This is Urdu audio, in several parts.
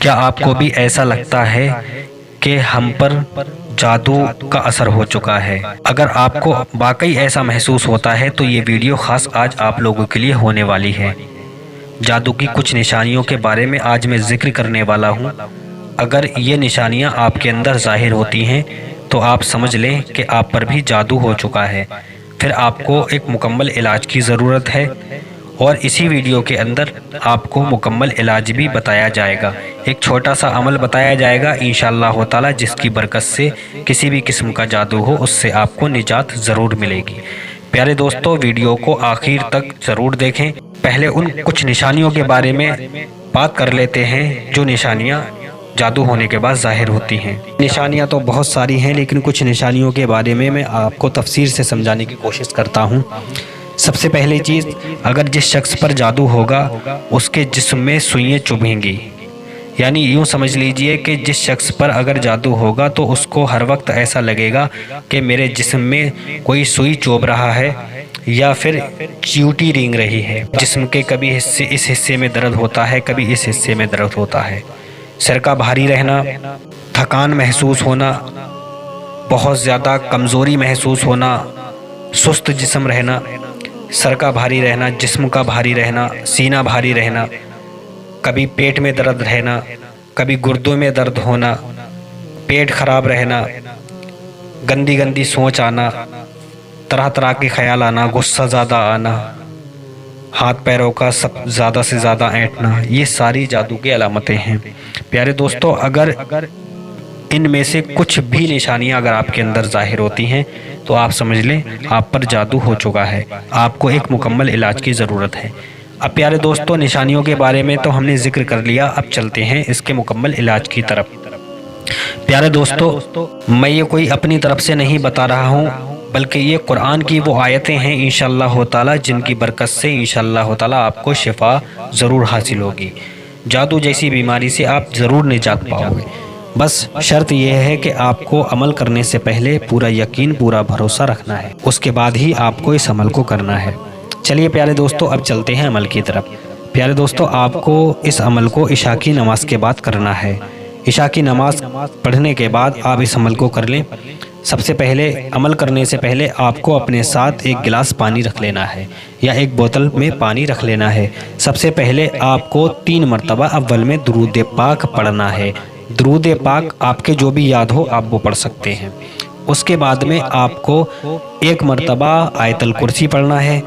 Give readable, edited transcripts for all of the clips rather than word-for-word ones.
کیا آپ کو بھی ایسا لگتا ہے کہ ہم پر جادو کا اثر ہو چکا ہے؟ اگر آپ کو واقعی ایسا محسوس ہوتا ہے تو یہ ویڈیو خاص آج آپ لوگوں کے لیے ہونے والی ہے۔ جادو کی کچھ نشانیوں کے بارے میں آج میں ذکر کرنے والا ہوں۔ اگر یہ نشانیاں آپ کے اندر ظاہر ہوتی ہیں تو آپ سمجھ لیں کہ آپ پر بھی جادو ہو چکا ہے۔ پھر آپ کو ایک مکمل علاج کی ضرورت ہے، اور اسی ویڈیو کے اندر آپ کو مکمل علاج بھی بتایا جائے گا۔ ایک چھوٹا سا عمل بتایا جائے گا انشاءاللہ تعالی، جس کی برکت سے کسی بھی قسم کا جادو ہو اس سے آپ کو نجات ضرور ملے گی۔ پیارے دوستو، ویڈیو کو آخر تک ضرور دیکھیں۔ پہلے ان کچھ نشانیوں کے بارے میں بات کر لیتے ہیں جو نشانیاں جادو ہونے کے بعد ظاہر ہوتی ہیں۔ نشانیاں تو بہت ساری ہیں، لیکن کچھ نشانیوں کے بارے میں آپ کو تفصیل سے سمجھانے کی کوشش کرتا ہوں۔ سب سے پہلی چیز، اگر جس شخص پر جادو ہوگا اس کے جسم میں سوئیاں چبھیں گی۔ یعنی یوں سمجھ لیجئے کہ جس شخص پر اگر جادو ہوگا تو اس کو ہر وقت ایسا لگے گا کہ میرے جسم میں کوئی سوئی چوب رہا ہے یا پھر چیوٹی رینگ رہی ہے۔ جسم کے کبھی اس حصے میں درد ہوتا ہے، کبھی اس حصے میں درد ہوتا ہے۔ سر کا بھاری رہنا، تھکان محسوس ہونا، بہت زیادہ کمزوری محسوس ہونا، سست جسم رہنا، سر کا بھاری رہنا، جسم کا بھاری رہنا، سینہ بھاری رہنا، کبھی پیٹ میں درد رہنا، کبھی گردوں میں درد ہونا، پیٹ خراب رہنا، گندی گندی سوچ آنا، طرح طرح کے خیال آنا، غصہ زیادہ آنا، ہاتھ پیروں کا زیادہ سے زیادہ اینٹنا، یہ ساری جادو کی علامتیں ہیں۔ پیارے دوستو، اگر ان میں سے کچھ بھی نشانیاں اگر آپ کے اندر ظاہر ہوتی ہیں تو آپ سمجھ لیں آپ پر جادو ہو چکا ہے، آپ کو ایک مکمل علاج کی ضرورت ہے۔ اب پیارے دوستو، نشانیوں کے بارے میں تو ہم نے ذکر کر لیا، اب چلتے ہیں اس کے مکمل علاج کی طرف۔ پیارے دوستو، میں یہ کوئی اپنی طرف سے نہیں بتا رہا ہوں، بلکہ یہ قرآن کی وہ آیتیں ہیں انشاءاللہ تعالی جن کی برکت سے انشاءاللہ تعالی آپ کو شفا ضرور حاصل ہوگی۔ جادو جیسی بیماری سے آپ ضرور نجات پاؤ گے۔ بس شرط یہ ہے کہ آپ کو عمل کرنے سے پہلے پورا یقین، پورا بھروسہ رکھنا ہے، اس کے بعد ہی آپ کو اس عمل کو کرنا ہے۔ چلیے پیارے دوستو، اب چلتے ہیں عمل کی طرف۔ پیارے دوستو، آپ کو اس عمل کو عشاء کی نماز کے بعد کرنا ہے۔ عشاء کی نماز پڑھنے کے بعد آپ اس عمل کو کر لیں۔ سب سے پہلے عمل کرنے سے پہلے آپ کو اپنے ساتھ ایک گلاس پانی رکھ لینا ہے یا ایک بوتل میں پانی رکھ لینا ہے۔ سب سے پہلے آپ کو 3 مرتبہ اول میں درود پاک پڑھنا ہے۔ درود پاک آپ کے جو بھی یاد ہو آپ وہ پڑھ سکتے ہیں۔ اس کے بعد میں آپ کو 1 مرتبہ آیت الکرسی پڑھنا ہے۔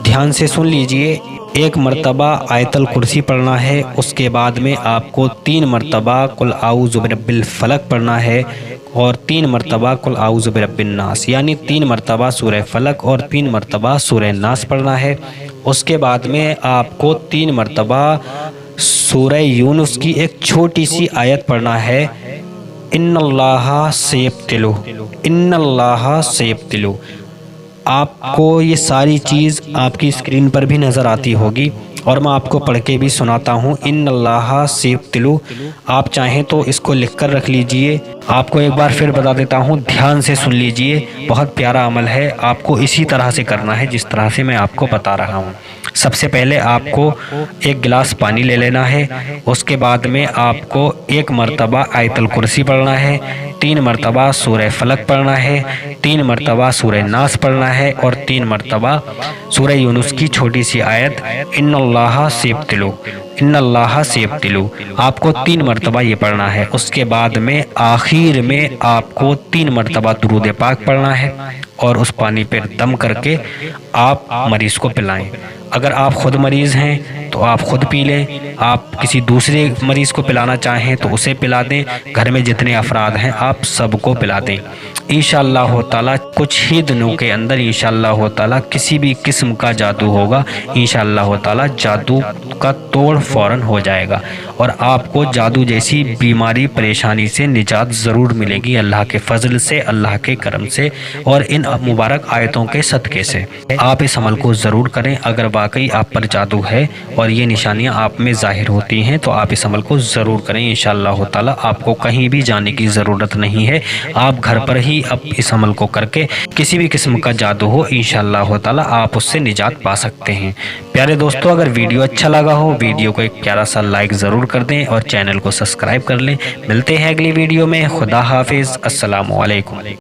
دھیان سے سن لیجئے، 1 مرتبہ آیت الکرسی پڑھنا ہے۔ اس کے بعد میں آپ کو 3 مرتبہ قل اعوذ برب الفلق پڑھنا ہے، اور 3 مرتبہ قل اعوذ برب الناس، یعنی 3 مرتبہ سورہ فلق اور 3 مرتبہ سورہ ناس پڑھنا ہے۔ اس کے بعد میں آپ کو 3 مرتبہ سورہ یونس کی ایک چھوٹی سی آیت پڑھنا ہے، ان اللہ سیبتلو، ان اللہ سیبتلو۔ آپ کو یہ ساری چیز آپ کی اسکرین پر بھی نظر آتی ہوگی، اور میں آپ کو پڑھ کے بھی سناتا ہوں۔ ان اللہ سیبتلو، آپ چاہیں تو اس کو لکھ کر رکھ لیجئے۔ آپ کو ایک بار پھر بتا دیتا ہوں، دھیان سے سن لیجئے، بہت پیارا عمل ہے، آپ کو اسی طرح سے کرنا ہے جس طرح سے میں آپ کو بتا رہا ہوں۔ سب سے پہلے آپ کو 1 گلاس پانی لے لینا ہے۔ اس کے بعد میں آپ کو 1 مرتبہ آیت الکرسی پڑھنا ہے، 3 مرتبہ سورہ فلق پڑھنا ہے، 3 مرتبہ سورہ ناس پڑھنا ہے، اور 3 مرتبہ سورہ یونس کی چھوٹی سی آیت ان اللہ سیبتلو، ان اللہ سیبتلو، آپ کو 3 مرتبہ یہ پڑھنا ہے۔ اس کے بعد میں آخر میں آپ کو 3 مرتبہ درود پاک پڑھنا ہے، اور اس پانی پر دم کر کے آپ مریض کو پلائیں۔ اگر آپ خود مریض ہیں تو آپ خود پی لیں، آپ کسی دوسرے مریض کو پلانا چاہیں تو اسے پلا دیں، گھر میں جتنے افراد ہیں آپ سب کو پلا دیں۔ انشاءاللہ تعالی کچھ ہی دنوں کے اندر انشاءاللہ تعالی کسی بھی قسم کا جادو ہوگا انشاءاللہ تعالی جادو کا توڑ فوراً ہو جائے گا، اور آپ کو جادو جیسی بیماری پریشانی سے نجات ضرور ملے گی اللہ کے فضل سے، اللہ کے کرم سے، اور ان مبارک آیتوں کے صدقے سے۔ آپ اس عمل کو ضرور کریں اگر واقعی آپ پر جادو ہے اور اور یہ نشانیاں آپ میں ظاہر ہوتی ہیں تو آپ اس عمل کو ضرور کریں انشاءاللہ تعالی۔ آپ کو کہیں بھی جانے کی ضرورت نہیں ہے، آپ گھر پر ہی اب اس عمل کو کر کے کسی بھی قسم کا جادو ہو انشاءاللہ تعالی آپ اس سے نجات پا سکتے ہیں۔ پیارے دوستو، اگر ویڈیو اچھا لگا ہو ویڈیو کو ایک پیارا سا لائک ضرور کر دیں اور چینل کو سبسکرائب کر لیں۔ ملتے ہیں اگلی ویڈیو میں، خدا حافظ، السلام علیکم۔